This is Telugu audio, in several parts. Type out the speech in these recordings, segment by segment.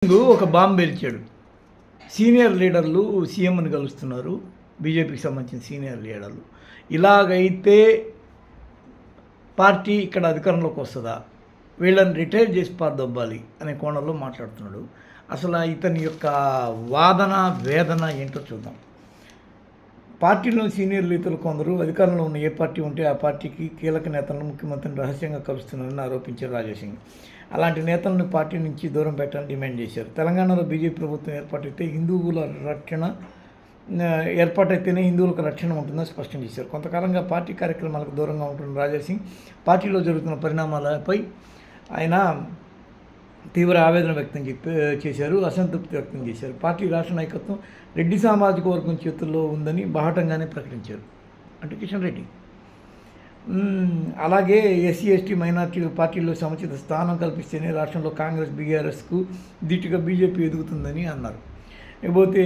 ఒక బాంబు పేల్చాడు. సీనియర్ లీడర్లు సీఎంని కలుస్తున్నారు. బీజేపీకి సంబంధించిన సీనియర్ లీడర్లు. ఇలాగైతే పార్టీ ఇక్కడ అధికారంలోకి వస్తుందా, వీళ్ళని రిటైర్ చేసి పారదొబ్బాలి అనే కోణంలో మాట్లాడుతున్నాడు. అసలు ఇతని యొక్క వాదన వేదన ఏంటో చూద్దాం. పార్టీలో సీనియర్ లీడర్లు కొందరు అధికారంలో ఉన్న ఏ పార్టీ ఉంటే ఆ పార్టీకి కీలక నేతలను ముఖ్యమంత్రిని రహస్యంగా కలుస్తున్నారని ఆరోపించారు రాజాసింగ్. అలాంటి నేతలను పార్టీ నుంచి దూరం పెట్టాలని డిమాండ్ చేశారు. తెలంగాణలో బీజేపీ ప్రభుత్వం ఏర్పాటైతేనే హిందువులకు రక్షణ ఉంటుందని స్పష్టం చేశారు. కొంతకాలంగా పార్టీ కార్యక్రమాలకు దూరంగా ఉంటున్న రాజాసింగ్ పార్టీలో జరుగుతున్న పరిణామాలపై ఆయన తీవ్ర ఆవేదన వ్యక్తం చేశారు, అసంతృప్తి వ్యక్తం చేశారు. పార్టీ రాష్ట్ర నాయకత్వం రెడ్డి సామాజిక వర్గం చేతుల్లో ఉందని బాహటంగానే ప్రకటించారు. అంటే కిషన్ రెడ్డి. అలాగే ఎస్సీ ఎస్టీ మైనార్టీల పార్టీలో సముచిత స్థానం కల్పిస్తేనే రాష్ట్రంలో కాంగ్రెస్ బీఆర్ఎస్కు ధీటుగా బీజేపీ ఎదుగుతుందని అన్నారు. ఇకపోతే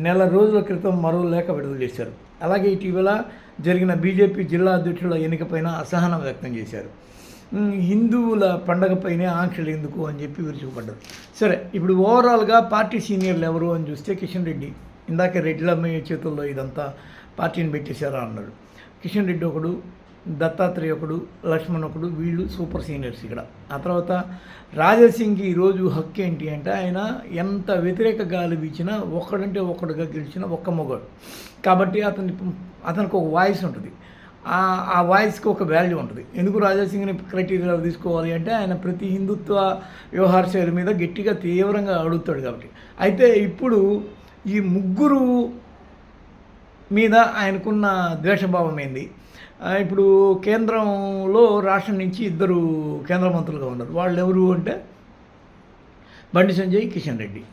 నెల రోజుల క్రితం మరో లేఖ విడుదల చేశారు. అలాగే ఇటీవల జరిగిన బీజేపీ జిల్లా అధ్యక్షుల ఎన్నికపైన అసహనం వ్యక్తం చేశారు. హిందువుల పండగపైనే ఆంక్షలు ఎందుకు అని చెప్పి విరుచుకుపడ్డారు. సరే, ఇప్పుడు ఓవరాల్గా పార్టీ సీనియర్లు ఎవరు అని చూస్తే కిషన్ రెడ్డి. ఇందాక రెడ్లమ్మ చేతుల్లో ఇదంతా పార్టీని పెట్టేశారా అన్నాడు. కిషన్ రెడ్డి ఒకడు, దత్తాత్రేయ ఒకడు, లక్ష్మణ్ ఒకడు, వీళ్ళు సూపర్ సీనియర్స్ ఇక్కడ. ఆ తర్వాత రాజాసింగ్కి ఈరోజు హక్కు ఏంటి అంటే ఆయన ఎంత వ్యతిరేక గాలి వీచినా ఒక్కడంటే ఒక్కడుగా గెలిచిన ఒక్క మొగడు కాబట్టి అతనికి ఒక వాయిస్ ఉంటుంది. ఆ వాయిస్కి ఒక వాల్యూ ఉంటుంది. ఎందుకు రాజాసింగ్ని క్రైటీరియాలో తీసుకోవాలి అంటే ఆయన ప్రతి హిందుత్వ వ్యవహార శైలి మీద గట్టిగా తీవ్రంగా అడుగుతాడు కాబట్టి. అయితే ఇప్పుడు ఈ ముగ్గురు మీద ఆయనకున్న ద్వేషభావం ఏంది? ఇప్పుడు కేంద్రంలో రాష్ట్రం నుంచి ఇద్దరు కేంద్ర మంత్రులుగా ఉన్నారు. వాళ్ళు ఎవరు అంటే బండి సంజయ్, కిషన్ రెడ్డి.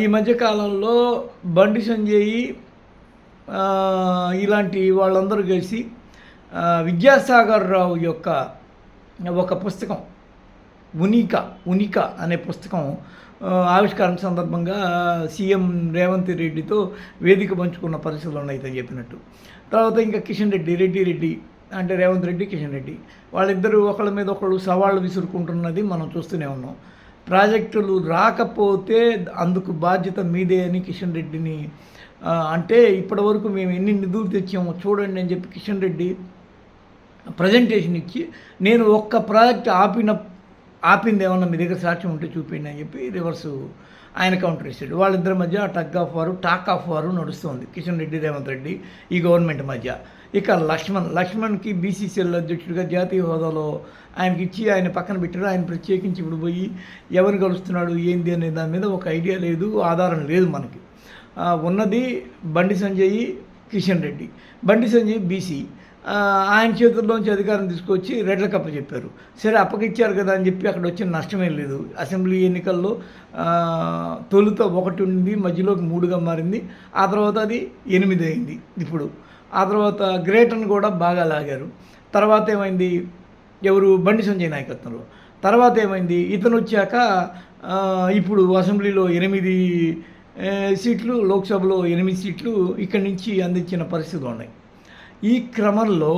ఈ మధ్యకాలంలో బండి సంజయ్ ఇలాంటి వాళ్ళందరూ కలిసి విద్యాసాగర్ రావు యొక్క ఒక పుస్తకం ఉనిక అనే పుస్తకం ఆవిష్కరణ సందర్భంగా సీఎం రేవంత్ రెడ్డితో వేదిక పంచుకున్న పరిస్థితులు ఉన్నాయని చెప్పినట్టు. తర్వాత ఇంకా కిషన్ రెడ్డి అంటే రేవంత్ రెడ్డి, కిషన్ రెడ్డి వాళ్ళిద్దరూ ఒకళ్ళ మీద ఒకళ్ళు సవాళ్ళు విసురుకుంటున్నది మనం చూస్తూనే ఉన్నాం. ప్రాజెక్టులు రాకపోతే అందుకు బాధ్యత మీదే అని కిషన్ రెడ్డిని అంటే ఇప్పటివరకు మేము ఎన్ని నిధులు తెచ్చామో చూడండి అని చెప్పి కిషన్ రెడ్డి ప్రజెంటేషన్ ఇచ్చి నేను ఒక్క ప్రాజెక్ట్ ఆపింది ఏమన్నా మీ దగ్గర సాక్ష్యం ఉంటే చూపిండి అని చెప్పి రివర్సు ఆయన కౌంటర్ ఇచ్చాడు. వాళ్ళిద్దరి మధ్య టాక్ ఆఫ్ వారు నడుస్తుంది కిషన్ రెడ్డి, రేవంత్ రెడ్డి ఈ గవర్నమెంట్ మధ్య. ఇక లక్ష్మణ్కి బీసీసీఎల్ అధ్యక్షుడిగా జాతీయ హోదాలో ఆయనకి ఇచ్చి ఆయన పక్కన పెట్టారు. ఆయన ప్రత్యేకించి ఇప్పుడు పోయి ఎవరిని కలుస్తున్నాడు ఏంది అనే దాని మీద ఒక ఐడియా లేదు, ఆధారం లేదు మనకి. ఉన్నది బండి సంజయ్, కిషన్ రెడ్డి. బండి సంజయ్ బీసీ, ఆయన చేతుల్లోంచి అధికారం తీసుకొచ్చి రెడ్లకు అప్పచెప్పారు. సరే, అప్పగిచ్చారు కదా అని చెప్పి అక్కడ వచ్చిన నష్టమేం లేదు. అసెంబ్లీ ఎన్నికల్లో తొలుత 1 ఉంది, మధ్యలోకి 3గా మారింది. ఆ తర్వాత అది 8 అయింది ఇప్పుడు. ఆ తర్వాత గ్రేటర్ని కూడా బాగా లాగారు. తర్వాత ఏమైంది, ఎవరు బండి సంజయ్ నాయకత్వంలో. తర్వాత ఏమైంది, ఇతను వచ్చాక ఇప్పుడు అసెంబ్లీలో 8 సీట్లు, లోక్సభలో 8 సీట్లు ఇక్కడి నుంచి అందించిన పరిస్థితులు ఉన్నాయి. ఈ క్రమంలో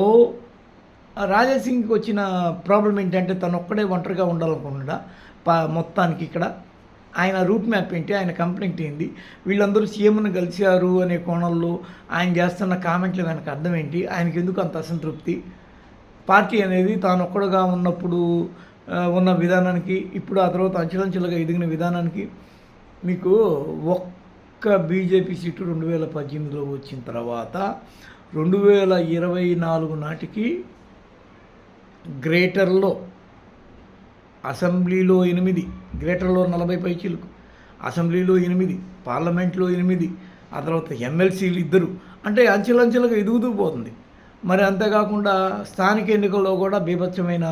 రాజాసింగ్కి వచ్చిన ప్రాబ్లం ఏంటంటే తను ఒక్కడే ఒంటరిగా ఉండాలనుకుంటున్నా మొత్తానికి. ఇక్కడ ఆయన రూట్ మ్యాప్ ఏంటి, ఆయన కంప్లైంట్ ఏంటి, వీళ్ళందరూ సీఎంను కలిశారు అనే కోణంలో ఆయన చేస్తున్న కామెంట్లు వెనక అర్థం ఏంటి, ఆయనకి ఎందుకు అంత అసంతృప్తి, పార్టీ అనేది తాను ఒక్కడుగా ఉన్నప్పుడు ఉన్న విధానానికి ఇప్పుడు ఆ తర్వాత అంచెలంచెలుగా ఎదిగిన విధానానికి. మీకు ఒక్క బీజేపీ సీటు 2018లో వచ్చిన తర్వాత 2024 నాటికి గ్రేటర్లో అసెంబ్లీలో 8, గ్రేటర్లో 40 పైచీలకు, అసెంబ్లీలో 8, పార్లమెంట్లో 8, ఆ తర్వాత ఎమ్మెల్సీలు 2. అంటే అంచెలంచెలుగా ఎదుగుతూ పోతుంది. మరి అంతేకాకుండా స్థానిక ఎన్నికల్లో కూడా బీభత్సమైన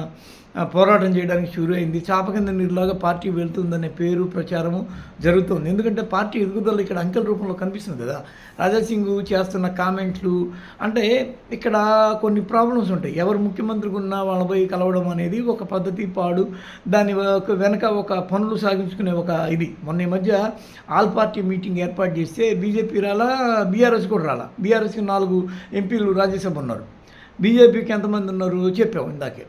పోరాటం చేయడానికి షురూ అయింది. చాప కింద నీరులాగా పార్టీ వెళ్తుందనే పేరు ప్రచారము జరుగుతుంది. ఎందుకంటే పార్టీ ఎదుగుదల ఇక్కడ అంకెల రూపంలో కనిపిస్తుంది కదా. రాజాసింగ్ చేస్తున్న కామెంట్లు అంటే ఇక్కడ కొన్ని ప్రాబ్లమ్స్ ఉంటాయి. ఎవరు ముఖ్యమంత్రికి ఉన్నా వాళ్ళపై కలవడం అనేది ఒక పద్ధతి పాడు, దాని వెనక ఒక పనులు సాగించుకునే ఒక ఇది. మొన్న ఈ మధ్య ఆల్ పార్టీ మీటింగ్ ఏర్పాటు చేస్తే బీజేపీ రాలా, బీఆర్ఎస్ కూడా రాలా. బీఆర్ఎస్కి 4 ఎంపీలు రాజ్యసభ ఉన్నారు, బీజేపీకి ఎంతమంది ఉన్నారు చెప్పాము ఇందాకే.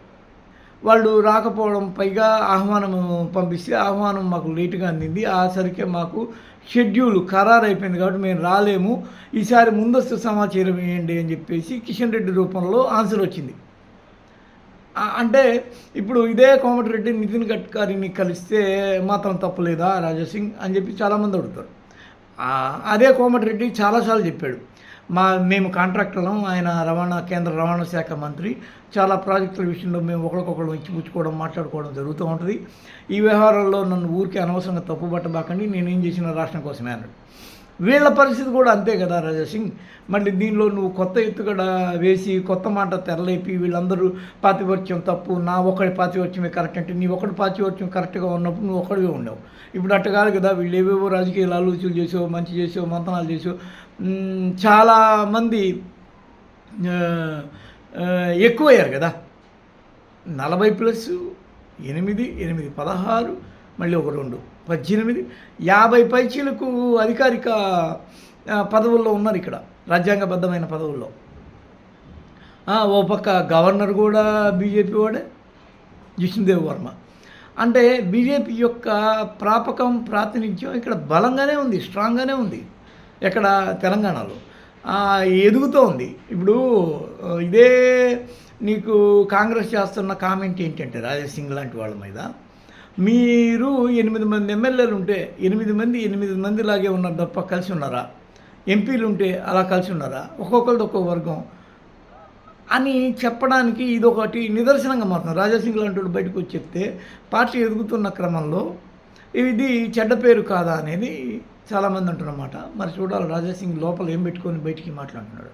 వాళ్ళు రాకపోవడం, పైగా ఆహ్వానం పంపిస్తే ఆహ్వానం మాకు లేట్‌గా అందింది. ఆ సరికే మాకు షెడ్యూల్ ఖరారైపోయింది కాబట్టి మేము రాలేము. ఈసారి ముందస్తు సమాచారం ఇయ్యండి అని చెప్పేసి కిషన్ రెడ్డి రూపంలో ఆన్సర్ వచ్చింది. అంటే ఇప్పుడు ఇదే కోమటిరెడ్డి నితిన్ గడ్కరీని కలిస్తే మాత్రం తప్పులేదా రాజాసింగ్ అని చెప్పి చాలామంది అడుగుతారు. అదే కోమటిరెడ్డి చాలా సార్లు చెప్పాడు. మేము కాంట్రాక్టర్లం, ఆయన కేంద్ర రవాణా శాఖ మంత్రి. చాలా ప్రాజెక్టుల విషయంలో మేము ఒకరికొకరు ఇచ్చిపుచ్చుకోవడం, మాట్లాడుకోవడం జరుగుతూ ఉంటుంది. ఈ వ్యవహారాల్లో నన్ను ఊరికే అనవసరంగా తప్పుపట్టబాకండి, నేనేం చేసిన రాష్ట్రం కోసమే అన్నాడు. వీళ్ళ పరిస్థితి కూడా అంతే కదా రాజాసింగ్. మళ్ళీ దీనిలో నువ్వు కొత్త ఎత్తుగడ వేసి కొత్త మాట తెరలేపి వీళ్ళందరూ పాతివర్త్యం తప్పు, నా ఒకటి పాతివర్త్యమే కరెక్ట్ అంటే నీ ఒకటి పాతివర్త్యం కరెక్ట్గా ఉన్నప్పుడు నువ్వు ఒక్కడివే ఉండవు. ఇప్పుడు అట్ట కాదు కదా, వీళ్ళు ఏవేవో రాజకీయాలు ఆలోచనలు చేసావు, మంచి చేసావు, మంతనాలు చేసావు. చాలామంది ఎక్కువయ్యారు కదా, 40+, 8, 16, మళ్ళీ ఒక 2, 18, 50 పైచీలకు అధికారిక పదవుల్లో ఉన్నారు ఇక్కడ, రాజ్యాంగబద్ధమైన పదవుల్లో. ఓ పక్క గవర్నర్ కూడా బీజేపీ వాడే, జిష్ణుదేవ్ వర్మ. అంటే బీజేపీ యొక్క ప్రాతినిధ్యం ఇక్కడ బలంగానే ఉంది, స్ట్రాంగ్గానే ఉంది. ఎక్కడ తెలంగాణలో ఎదుగుతూ ఉంది. ఇప్పుడు ఇదే నీకు కాంగ్రెస్ చేస్తున్న కామెంట్ ఏంటంటే రాజాసింగ్ లాంటి వాళ్ళ మీద, మీరు 8 మంది ఎమ్మెల్యేలు ఉంటే 8 మందిలాగే ఉన్నారు తప్ప కలిసి ఉన్నారా? ఎంపీలు ఉంటే అలా కలిసి ఉన్నారా? ఒక్కొక్కరిది ఒక్కొక్క వర్గం అని చెప్పడానికి ఇదొకటి నిదర్శనంగా మారుతుంది. రాజాసింగ్ లాంటి వాడు బయటకు వచ్చి చెప్తే పార్టీ ఎదుగుతున్న క్రమంలో ఇది చెడ్డ పేరు కాదా అనేది చాలామంది అంటున్నమాట. మరి చూడాలి రాజాసింగ్ లోపల ఏం పెట్టుకొని బయటికి మాట్లాడుతున్నాడు.